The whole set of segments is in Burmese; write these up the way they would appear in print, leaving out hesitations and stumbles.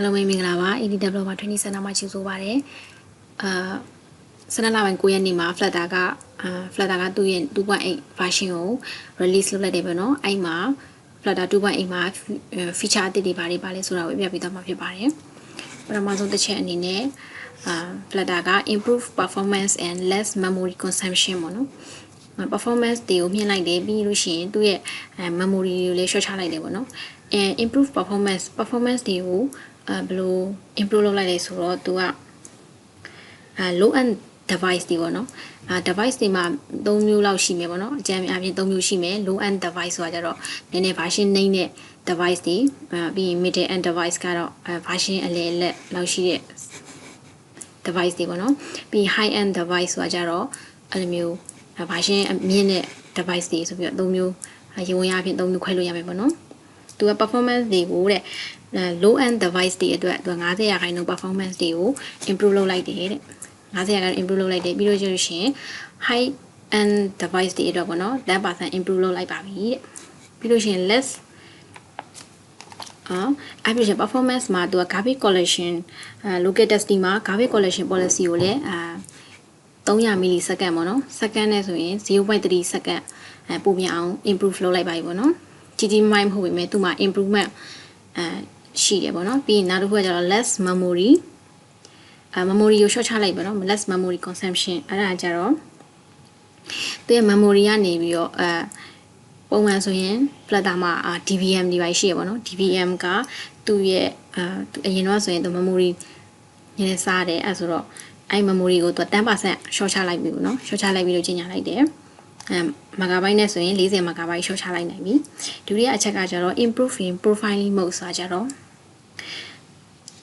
Hello မင်္ဂလာပါ AD Developer 20 မှာချီဆိုပါတယ်12လပိုင်း9ရက်နေ့မှာ Flutter ကသူ့ရဲ့ 2.8 version ကို release လုပ်လိုက်တယ်ပေါ့နော်အဲ့မှာ Flutter 2.8 မှာ feature အသစ်တွေပါလဲဆိုတာကိုပြပြသွားမှာဖြစ်ပါတယ်ပထမဆုံးတစ်ချက်အနေနဲ့Flutter က improve performance and less memory consumption ပေါ့နော်performance တွေကိုမြှင့်လိုက်တယ်ပြီးလို့ရှိရင်သူ့ရဲ့ memory ကိုလည်း short ချလိုက်တယ်ပေါ့နော်improve performance တွေကိုဘယ်လို improve လုပ်လိုက်လဲဆိုတော့သူကlow end device တွေပေါ့နော်device တွေမှာ3မျိုးလောက်ရှိမယ်ပေါ့နော်အကြမ်းအပြင်3မျိုးရှိမယ် low end device ဆိုတာကြတော့နည်းနည်း version နှိမ့်တဲ့ device တွေပြီးရင် middle end device ကတော့ version အလယ်လက်လောက်ရှိတဲ့ device တွေပေါ့နော်ပြီး high end device ဆိုတာကြတော့အဲ့လိုမျိုး version အမြင့်တဲ့ device တွေဆိုပြီးတော့3မျိုးရေဝင်ရအပြင်3မျိုးခွဲလို့ရမယ်ပေါ့နော်သူက performance တွေကိုတဲ့low end device တွေအတွက်သူက90% performance တွေကို improve လုပ်လိုက်တယ်တဲ့90% improve လုပ်လိုက်တယ်ပြီးတော့ကျလို့ရှိရင် high end device တွေအတွက်ပေါ့နော် 10% improve လုပ်လိုက်ပါပြီတဲ့ပြီးလို့ရှိရင် less application performance မှာသူက garbage collection local testing မှာ garbage collection policy ကိုလည်း300 millisecond ပေါ့နော် second နဲ့ဆိုရင် 0.3 second ပိုမြန်အောင် improve လုပ်လိုက်ပါပြီပေါ့နော်ကြီးကြီးမိုင်းမဟုတ်ပေမဲ့သူမှာ improvement ရှိတယ်ပေါ့နော်ပြီးရင်နောက်တစ်ခုကကျတော့ less memory memory ကို short ချလိုက်ပေါ့နော် less memory consumption အဲ့ဒါကြတော့သူရဲ့ memory ကနေပြီးတော့ပုံမှန်ဆိုရင် Flutter မှာ DVM တွေပါရှိရပေါ့နော် DVM ကသူ့ရဲ့အရင်တော့ဆိုရင်သူ memory နည်းနည်းစားတယ်အဲ့ဆိုတော့အဲ့ memory ကိုသူ 10% short ချလိုက်ပြီပေါ့နော် short ချလိုက်ပြီးလို့ကြီးညာလိုက်တယ်megabyte နဲ့ဆိုရင်40 megabyte short ချလိုက်နိုင်ပြီဒုတိယအချက်ကကျတော့ improving profiling mode ဆိုတာကြတော့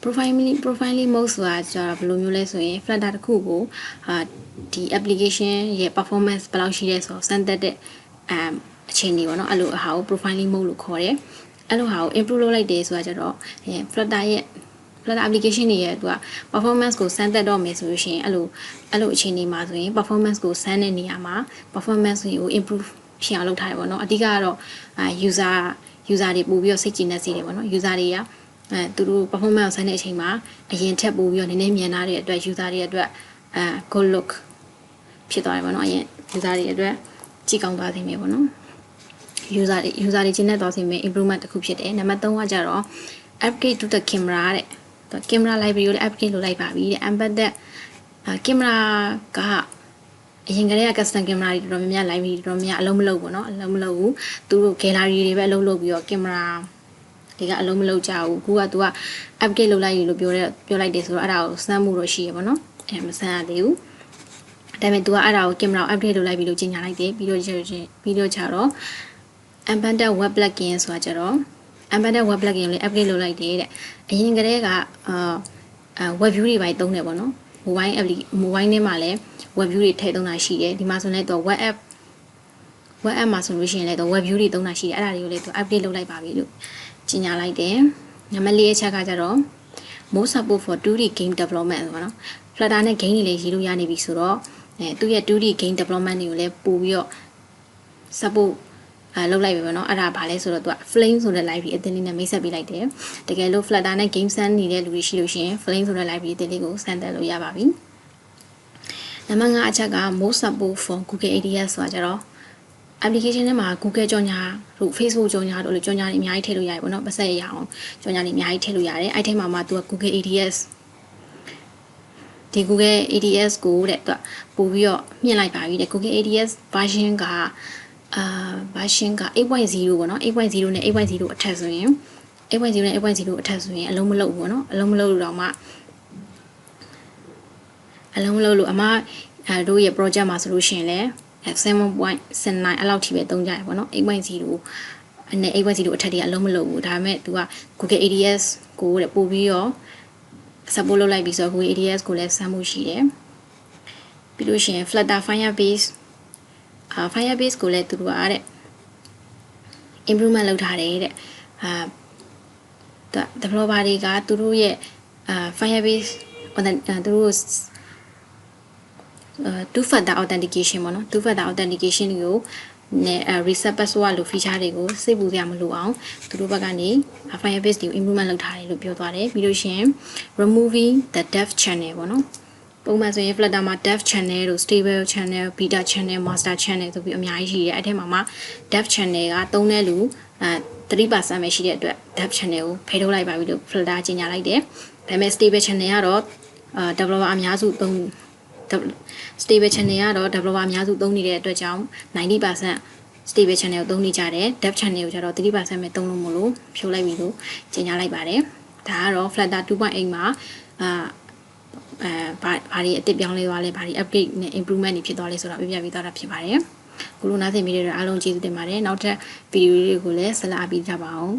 profiling mode ဆိုတာကျတော့ဘယ်လိုမျိုးလဲဆိုရင် Flutter တစ်ခုကိုဒီ application ရဲ့ performance ဘယ်လောက်ရှိလဲဆိုတော့စမ်းသပ်တဲ့အခြေအနေပေါ့နော်အဲ့လိုအဟာကို profiling mode လို့ခေါ်တယ်အဲ့လိုဟာကို improve လုပ်လိုက်တယ်ဆိုတာကျတော့ Flutter application တွေရဲ့သူက performance ကိုစမ်းသပ်တော့မယ်ဆိုလို့ရှိရင်အဲ့လိုအခြေအနေမှာဆိုရင် performance ကိုစမ်းတဲ့နေရာမှာ performance ကို improve ဖြစ်အောင်လုပ်ထားတယ်ပေါ့နော်အဓိကကတော့user တွေပို့ပြီးတော့စိတ်ကြည်နက်စေတယ်ပေါ့နော် user တွေကသူတို့ performance ကိုစမ်းတဲ့အချိန်မှာအရင်ထက်ပို့ပြီးတော့နည်းနည်းမြန်လာတဲ့အတွက် user တွေအတွက်good look ဖြစ်သွားတယ်ပေါ့နော်အရင် user တွေအတွက်ကြည့်ကောင်းသွားစေမယ်ပေါ့နော် user တွေကျင်းနေသွားစေမယ် improvement တစ်ခုဖြစ်တယ်နံပါတ်3ကကြတော့ upgrade to the camera တဲ့ camera library ကိုလည်း upgrade လုပ်လိုက်ပါပြီတဲ့ embedded camera ကအရင်ကတည်းက custom camera တွေတော်တော်များများ library တော်တော်များအလုံးမလုပ်ဘူးเนาะအလုံးမလုပ်ဘူးသူတို့ gallery တွေပဲအလုံးလုပ်ပြီးတော့ camera တွေကအလုံးမလုပ်ကြဘူးအခုကသူက upgrade လုပ်လိုက်ရလို့ပြောလိုက်တယ်ဆိုတော့အဲ့ဒါကိုစမ်းမှုတော့ရှိရပါเนาะမစမ်းရသေးဘူးဒါပေမဲ့သူကအဲ့ဒါကို camera ကို upgrade လုပ်လိုက်ပြီးလို့ကြီးညာလိုက်တယ်ပြီးတော့ခြားတော့ embedded web plugin ဆိုတာကြတော့ embedded web plugin ကိုလည်း upgrade လုပ်လိုက်တယ်တဲ့အရင်ကတည်းကweb view တွေပိုင်းသုံးတယ်ပေါ့နော် mobile ထဲမှာလည်း web view တွေထည့်သုံးတာရှိတယ်ဒီမှာဆိုလည်းသူ web app မှာဆိုလို့ရှိရင်လည်းသူ web view တွေသုံးတာရှိတယ်အဲ့ဒါတွေကိုလည်းသူ update လုပ်လိုက်ပါပြီလို့ကြီးညာလိုက်တယ်နံပါတ်4အချက်ကကြတော့ more support for 2D game development ပေါ့နော် Flutter နဲ့ game တွေလည်းရေးလို့ရနေပြီဆိုတော့သူရဲ့ 2D game development တွေကိုလည်းပို့ပြီးတော့ supportလုပ်လိုက်ပြီပေါ့နော်အဲ့ဒါဘာလဲဆိုတော့သူက flame ဆိုတဲ့ library အသစ်လေးနဲ့မိတ်ဆက်ပေးလိုက်တယ်တကယ်လို့ Flutter နဲ့ game ဆန်းနေတဲ့လူတွေရှိလို့ရှိရင် flame ဆိုတဲ့ library အသစ်လေးကိုစမ်းသပ်လို့ရပါပြီနံပါတ်5အချက်က more support for Google ADS ဆိုတာကြတော့ application ထဲမှာ Google ကြော်ညာတို့ Facebook ကြော်ညာတို့လို့ကြော်ညာတွေအများကြီးထည့်လို့ရတယ်ပေါ့နော်ပတ်သက်ရအောင်ကြော်ညာတွေအများကြီးထည့်လို့ရတယ်အဲ့ထဲမှာမှသူက Google ADS ဒီ Google ADS ကိုတဲ့သူကပို့ပြီးတော့မြင့်လိုက်ပါပြီတဲ့ Google ADS version ကversion က 8.0 ပေါ့နော် 8.0 နဲ့ 8.0 အထက်ဆိုရင် 8.0 နဲ့ 8.0 အထက်ဆိုရင်အလုံးမလုံးဘူးပေါ့နော်အလုံးမလုံးလို့တော့မှအလုံးမလုံးလို့အမတို့ရဲ့ project မှာဆိုလို့ရှိရင်လည်း 7.9 အဲ့လောက်ထိပဲသုံးကြရပေါ့နော် 8.0 နဲ့ 8.0 အထက်တွေအလုံးမလုံးဘူးဒါပေမဲ့သူက Google ADS ကိုတဲ့ပို့ပြီးတော့ support လုပ်လိုက်ပြီးဆိုတော့ Google ADS ကိုလည်းစမ်းမှုရှိတယ်ပြီးလို့ရှိရင် Flutter Firebase ကိုလည်းသူတို့ကတဲ့ improvement လုပ်ထားတယ်တဲ့developer တွေကသူတို့ရဲ့Firebase သူတို့two factor authentication ပေါ့နော်two factor authentication ကို နဲ့ reset password လို့ feature တွေကိုစိတ်ပူစရာမလိုအောင်သူတို့ဘက်ကနေ Firebase တွေကို improvement လုပ်ထားတယ်လို့ပြောသွားတယ်ပြီးလို့ရှိရင် removing the dev channel ပေါ့နော်ပုံမှန်ဆိုရင် Flutter မှာ dev channel တို့ stable channel beta channel master channel ဆိုပြီးအများကြီးရှိတယ်အဲ့ထဲမှာ dev channel ကသုံးတဲ့လူ3% ပဲရှိတဲ့အတွက် dev channel ကိုဖယ်ထုတ်လိုက်ပါပြီလို့ Flutter ကြီးညာလိုက်တယ်ဒါပေမဲ့ stable channel ကတော့ developer အများစုသုံး stable channel ကတော့ developer အများစုသုံးနေတဲ့အတွက်ကြောင့် 90% stable channel ကိုသုံးနေကြတယ် dev channel ကိုကျတော့ 3% ပဲသုံးလို့မလို့ဖြိုးလိုက်ပြီလို့ကြီးညာလိုက်ပါတယ်ဒါကတော့ Flutter 2.8 မှာဘာတွေအသစ်ပြောင်းလဲသွားလဲဘာတွေ upgrade နဲ့ improvement တွေဖြစ်သွားလဲဆိုတာပြပြပေးသွားတာဖြစ်ပါတယ်ခုလိုနားဆင်မိတဲ့အတွက်အားလုံးကျေးဇူးတင်ပါတယ်နောက်ထပ်ဗီဒီယိုတွေကိုလည်းဆက်လက်အားပေးကြပါအောင်